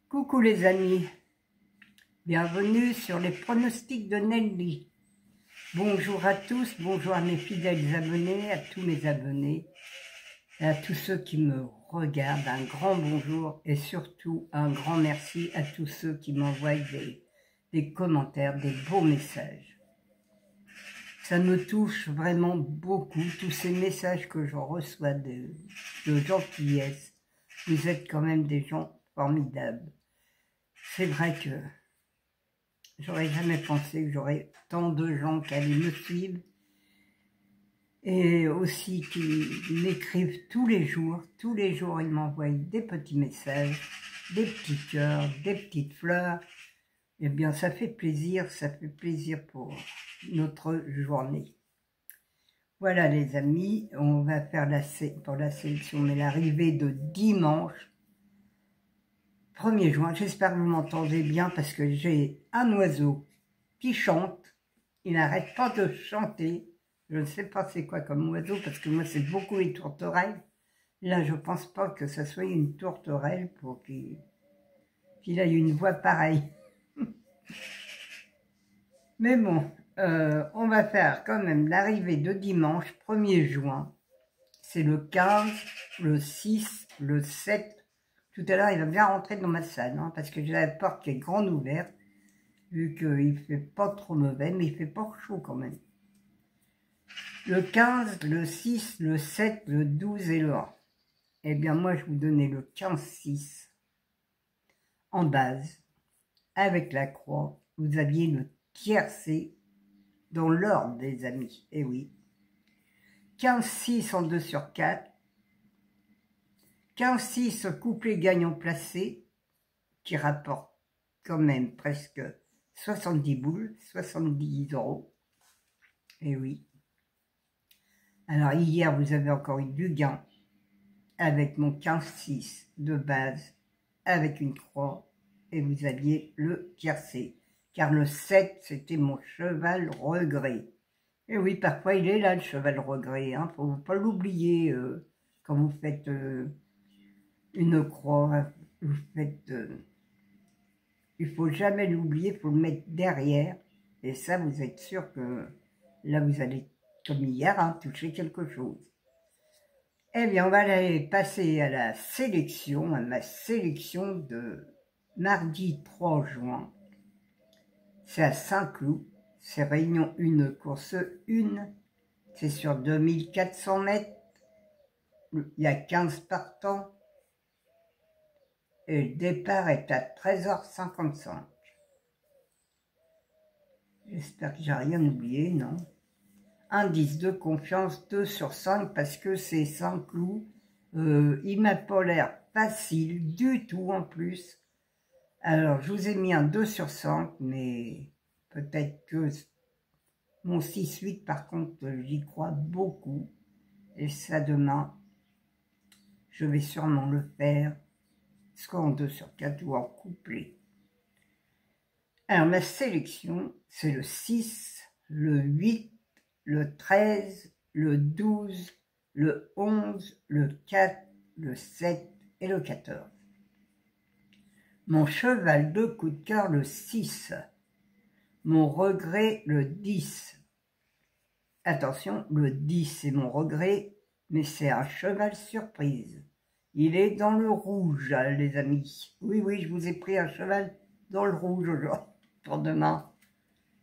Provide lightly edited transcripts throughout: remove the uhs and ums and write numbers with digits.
Coucou les amis, bienvenue sur les pronostics de Nelly. Bonjour à tous, bonjour à mes fidèles abonnés, à tous mes abonnés, et à tous ceux qui me regardent, un grand bonjour et surtout un grand merci à tous ceux qui m'envoient des commentaires, des beaux messages. Ça me touche vraiment beaucoup, tous ces messages que je reçois de gentillesse. Vous êtes quand même des gens formidables. C'est vrai que j'aurais jamais pensé que j'aurais tant de gens qui allaient me suivre et aussi qui m'écrivent tous les jours ils m'envoient des petits messages, des petits cœurs, des petites fleurs. Eh bien ça fait plaisir pour notre journée. Voilà les amis, on va faire pour la sélection, mais l'arrivée de dimanche 1er juin, j'espère que vous m'entendez bien parce que j'ai un oiseau qui chante, il n'arrête pas de chanter, je ne sais pas c'est quoi comme oiseau parce que moi c'est beaucoup les tourterelles, là je pense pas que ça soit une tourterelle pour qu'il ait une voix pareille. Mais bon, on va faire quand même l'arrivée de dimanche 1er juin, c'est le 15, le 6, le 7, tout à l'heure, il va bien rentrer dans ma salle, hein, parce que j'ai la porte qui est grande ouverte, vu qu'il ne fait pas trop mauvais, mais il fait pas chaud quand même. Le 15, le 6, le 7, le 12 et le 1. Eh bien, moi, je vous donnais le 15-6 en base, avec la croix. Vous aviez le tiercé dans l'ordre, des amis. Eh oui. 15-6 en 2 sur 4. 15-6 couplet gagnant placé, qui rapporte quand même presque 70 boules, 70 €. Et oui. Alors hier, vous avez encore eu du gain avec mon 15-6 de base, avec une croix, et vous aviez le tiercé. Car le 7, c'était mon cheval regret. Et oui, parfois il est là, le cheval regret. Hein, faut pas l'oublier quand vous faites une croix, vous faites... il faut jamais l'oublier, il faut le mettre derrière. Et ça, vous êtes sûr que là, vous allez, comme hier, hein, toucher quelque chose. Eh bien, on va aller passer à la sélection, à ma sélection de mardi 3 juin. C'est à Saint-Cloud, c'est Réunion 1, course 1. C'est sur 2400 mètres. Il y a 15 partants. Et le départ est à 13h55. J'espère que j'ai rien oublié, non. Indice de confiance 2 sur 5 parce que c'est Saint-Cloud. Il m'a pas l'air facile du tout en plus. Alors je vous ai mis un 2 sur 5, mais peut-être que mon 6-8 par contre j'y crois beaucoup. Et ça demain, je vais sûrement le faire. Soit en 2 sur 4 ou en couplet. Alors, ma sélection, c'est le 6, le 8, le 13, le 12, le 11, le 4, le 7 et le 14. Mon cheval de coup de cœur, le 6. Mon regret, le 10. Attention, le 10, c'est mon regret, mais c'est un cheval surprise. Il est dans le rouge, les amis. Oui, oui, je vous ai pris un cheval dans le rouge aujourd'hui, pour demain.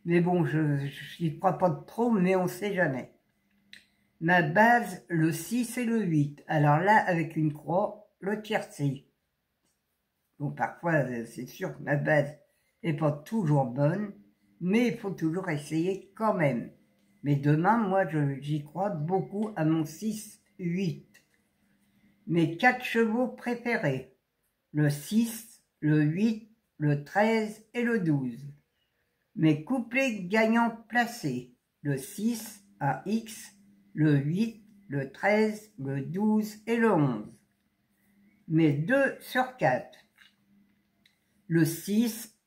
Mais bon, je n'y crois pas trop, mais on ne sait jamais. Ma base, le 6 et le 8. Alors là, avec une croix, le tiercé. Bon, parfois, c'est sûr que ma base n'est pas toujours bonne, mais il faut toujours essayer quand même. Mais demain, moi, j'y crois beaucoup à mon 6-8. Mes 4 chevaux préférés, le 6, le 8, le 13 et le 12. Mes couplets gagnants placés, le 6 à X, le 8, le 13, le 12 et le 11. Mes 2 sur 4, le 6,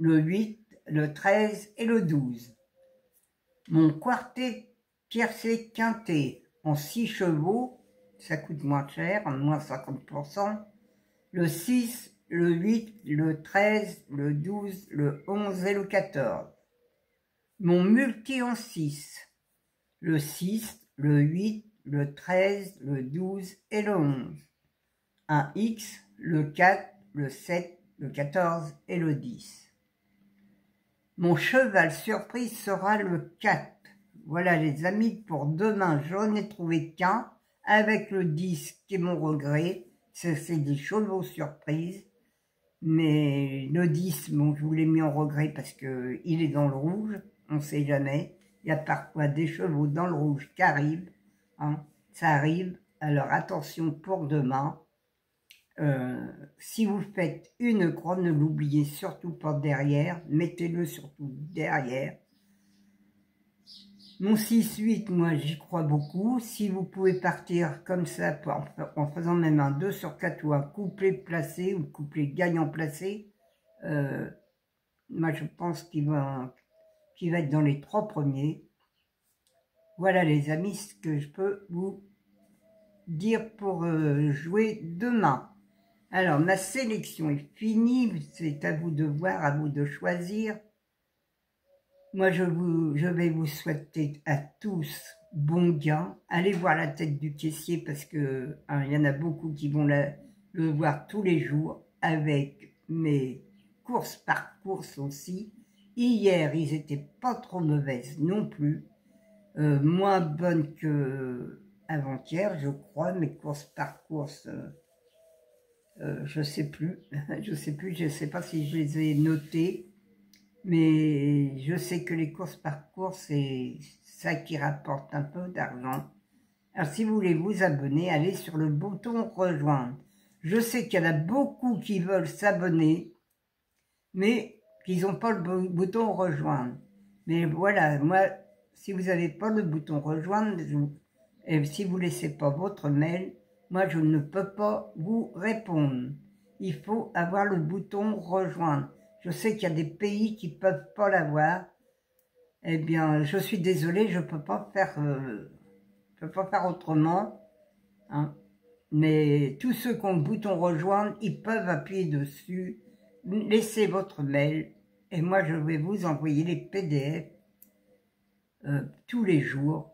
le 8, le 13 et le 12. Mon quartet tiercé quintet en 6 chevaux, ça coûte moins cher, en moins 50%. Le 6, le 8, le 13, le 12, le 11 et le 14. Mon multi en 6, le 6, le 8, le 13, le 12 et le 11. Un X, le 4, le 7, le 14 et le 10. Mon cheval surprise sera le 4. Voilà les amis, pour demain, j'en ai trouvé qu'un, avec le 10 qui est mon regret. C'est des chevaux surprises. Mais le 10, bon, je vous l'ai mis en regret parce que il est dans le rouge, on ne sait jamais. Il y a parfois des chevaux dans le rouge qui arrivent, hein, ça arrive. Alors attention pour demain. Si vous faites une croix, ne l'oubliez surtout pas derrière, mettez-le surtout derrière. Mon 6-8, moi j'y crois beaucoup. Si vous pouvez partir comme ça, en faisant même un 2 sur 4 ou un couplet placé ou couplet gagnant placé, moi je pense qu'il va être dans les 3 premiers. Voilà les amis ce que je peux vous dire pour jouer demain. Alors ma sélection est finie, c'est à vous de voir, à vous de choisir. Moi, je vais vous souhaiter à tous bon gain. Allez voir la tête du caissier parce que il y en a beaucoup qui vont le voir tous les jours avec mes courses par course aussi. Hier, ils étaient pas trop mauvaises non plus. Moins bonnes que avant-hier, je crois. Mes courses par course, je sais plus. Je sais pas si je les ai notées. Mais je sais que les courses par course, c'est ça qui rapporte un peu d'argent. Alors si vous voulez vous abonner, allez sur le bouton rejoindre. Je sais qu'il y en a beaucoup qui veulent s'abonner, mais qu'ils n'ont pas le bouton rejoindre. Mais voilà, moi, si vous n'avez pas le bouton rejoindre, et si vous ne laissez pas votre mail, moi je ne peux pas vous répondre. Il faut avoir le bouton rejoindre. Je sais qu'il y a des pays qui ne peuvent pas l'avoir. Eh bien, je suis désolée, je ne peux pas faire autrement. Hein. Mais tous ceux qui ont le bouton rejoindre, ils peuvent appuyer dessus, laisser votre mail. Et moi, je vais vous envoyer les PDF tous les jours.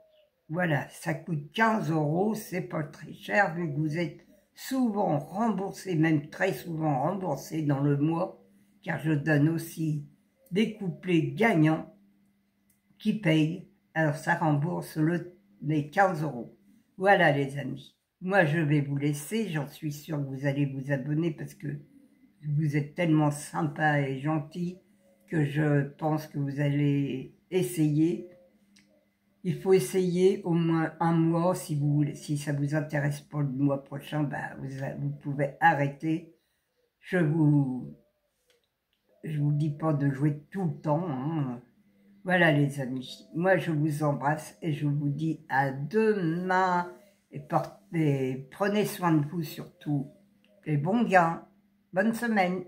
Voilà, ça coûte 15 €, c'est pas très cher vu que vous êtes souvent remboursé, même très souvent remboursé dans le mois. Car je donne aussi des couplets gagnants qui payent, alors ça rembourse les 15 €. Voilà les amis, moi je vais vous laisser, j'en suis sûre que vous allez vous abonner parce que vous êtes tellement sympa et gentil que je pense que vous allez essayer. Il faut essayer au moins un mois, si ça vous intéresse pas le mois prochain, bah, vous pouvez arrêter. Je vous dis pas de jouer tout le temps. Hein. Voilà les amis. Moi je vous embrasse et je vous dis à demain. Et prenez soin de vous surtout. Et bon gain. Bonne semaine.